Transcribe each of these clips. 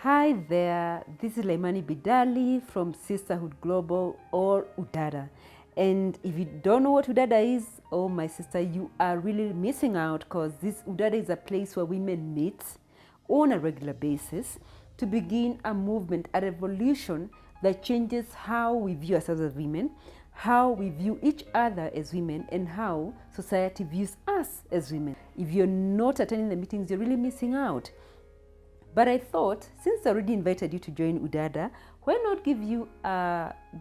Hi there, this is Laimani Bidali from Sisterhood Global or Udada. And if you don't know what Udada is, oh my sister, you are really missing out, because this Udada is a place where women meet on a regular basis to begin a movement, a revolution that changes how we view ourselves as women, how we view each other as women, and how society views us as women. If you're not attending the meetings, you're really missing out. But I thought, since I already invited you to join Udada, why not give you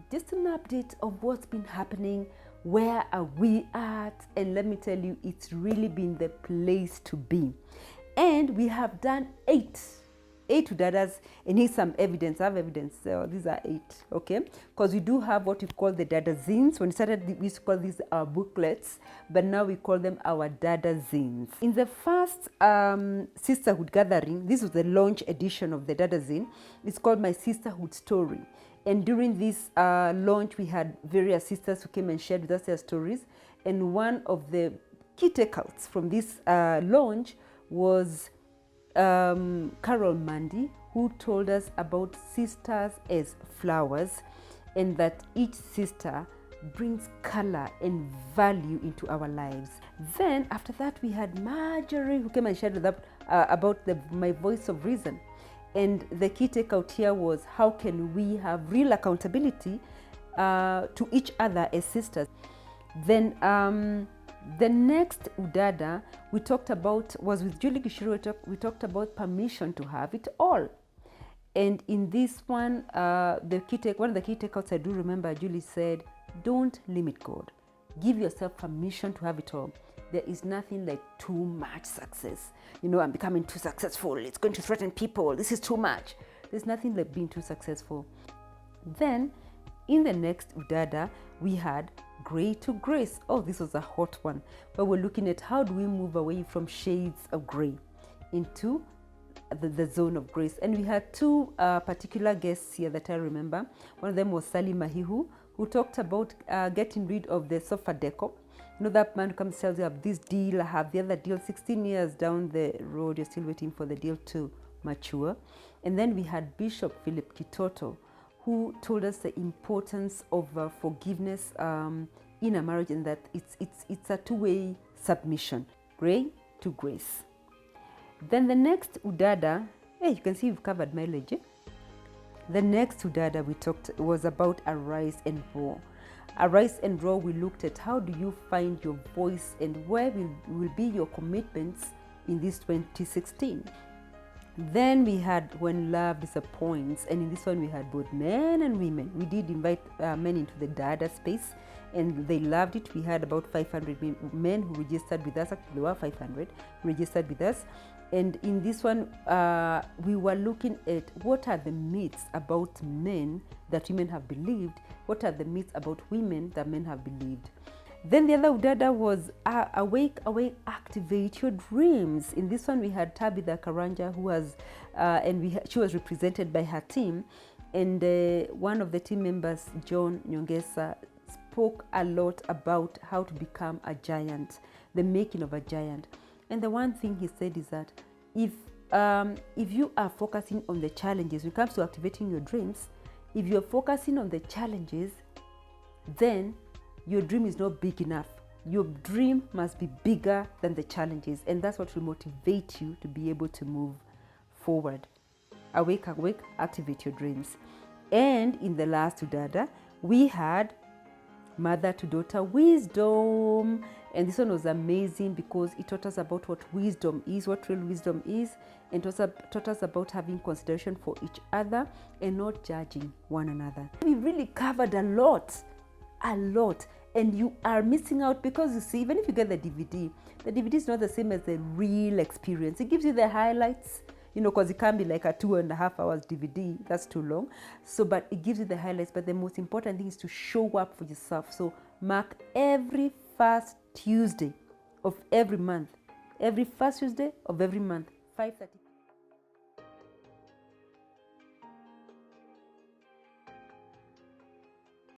just an update of what's been happening, where are we at, and let me tell you, it's really been the place to be. And we have done eight Udadas, and here's some evidence. I have evidence, so these are 8, okay? Because we do have what we call the Dada Zines. When we started, we used to call these our booklets, but now we call them our Dada Zines. In the first sisterhood gathering, this was the launch edition of the Dada Zine. It's called My Sisterhood Story. And during this launch, we had various sisters who came and shared with us their stories. And one of the key takeouts from this launch was Carol Mandy, who told us about sisters as flowers, and that each sister brings color and value into our lives. Then after that, we had Marjorie, who came and shared with us about my voice of reason. And the key takeout here was, how can we have real accountability to each other as sisters? Then the next Udada we talked about was with Julie Gishuru. We talked about permission to have it all. And in this one, one of the key takeouts I do remember, Julie said, don't limit God. Give yourself permission to have it all. There is nothing like too much success. You know, I'm becoming too successful. It's going to threaten people. This is too much. There's nothing like being too successful. Then in the next Udada, we had Gray to Grace. Oh, this was a hot one, where we're looking at how do we move away from shades of gray into the zone of grace. And we had 2 particular guests here that I remember. One of them was Sally Mahihu, who talked about getting rid of the sofa decor. You know, that man who comes and tells you, I have this deal, I have the other deal, 16 years down the road, you're still waiting for the deal to mature. And then we had Bishop Philip Kitoto, who told us the importance of forgiveness in a marriage, and that it's a two-way submission, gray to grace. Then the next Udada, hey, you can see we've covered mileage. The next Udada we talked was about Arise and Roar. Arise and Roar, we looked at how do you find your voice and where will be your commitments in this 2016. Then we had When Love Disappoints, and in this one we had both men and women. We did invite men into the Dada space, and they loved it. We had about 500 men who registered with us. Actually, there were 500 who registered with us. And in this one, we were looking at what are the myths about men that women have believed, what are the myths about women that men have believed. Then the other Udada was Awake, Activate Your Dreams. In this one, we had Tabitha Karanja, who was, she was represented by her team. And one of the team members, John Nyongesa, spoke a lot about how to become a giant, the making of a giant. And the one thing he said is that if you are focusing on the challenges, when it comes to activating your dreams, if you're focusing on the challenges, then your dream is not big enough. Your dream must be bigger than the challenges, and that's what will motivate you to be able to move forward. Awake, activate your dreams. And in the last Udada, we had Mother to Daughter Wisdom. And this one was amazing because it taught us about what wisdom is, what real wisdom is, and taught us about having consideration for each other and not judging one another. We really covered a lot, and you are missing out because, you see, even if you get the DVD is not the same as the real experience. It gives you the highlights, you know, because it can be like a 2.5 hours DVD. That's too long. So, but it gives you the highlights. But the most important thing is to show up for yourself. So mark every first Tuesday of every month. Every first Tuesday of every month, 5:30.